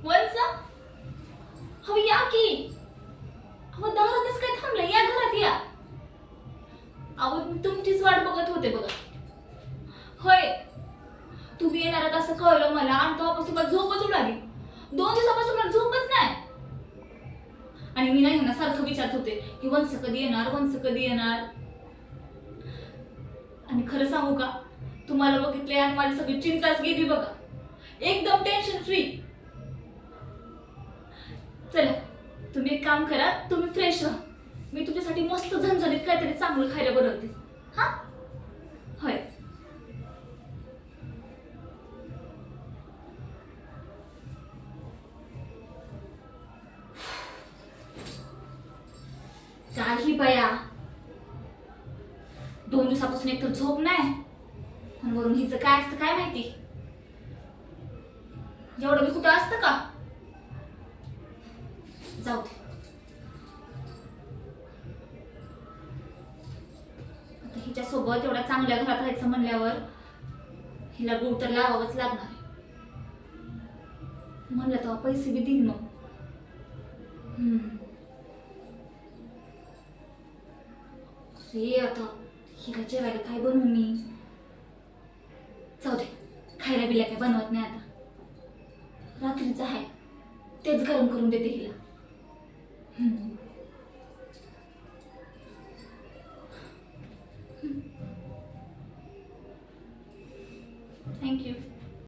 वंस हवी या की. अहो दारातच काय थांबलं, या घरात या. अहो तुमचीच वाट बघत होते बघा. होय, तुम्ही येणार आहात असं कळलं मला आणि तेव्हापासून मला झोपच उडाली. 2 दिवसापासून मला झोपच नाही. आणि मी नाही ना सारखं विचारत होते की वंस कधी येणार, वंस कधी येणार. आणि खरं सांगू का, तुम्हाला बघितले आणि माझी सगळी चिंताच गेली बघा. एकदम टेन्शन फ्री. चला तुम्ही एक काम करा, तुम्ही फ्रेश व्हा. मी तुमच्यासाठी मस्त झणझणीत काहीतरी चांगलं खायला बनवते. हा होय. काही बया, 2 दिवसापासून एक तर झोप नाही आणि वरून हिचं काय असतं काय माहिती. एवढं मी कुठं असतं का. जाऊ दे, आता हिच्या सोबत एवढ्या चांगल्या घरात राहायचं म्हणल्यावर हिला गुळ तर लावावंच लागणार आहे. म्हणलं तेव्हा पैसे बी देईन मग. रे आता हिला जेवायला काय बनवू मी. जाऊ दे, खायला बिला काय बनवत नाही आता. रात्रीचं आहे तेच गरम करून देते हिला.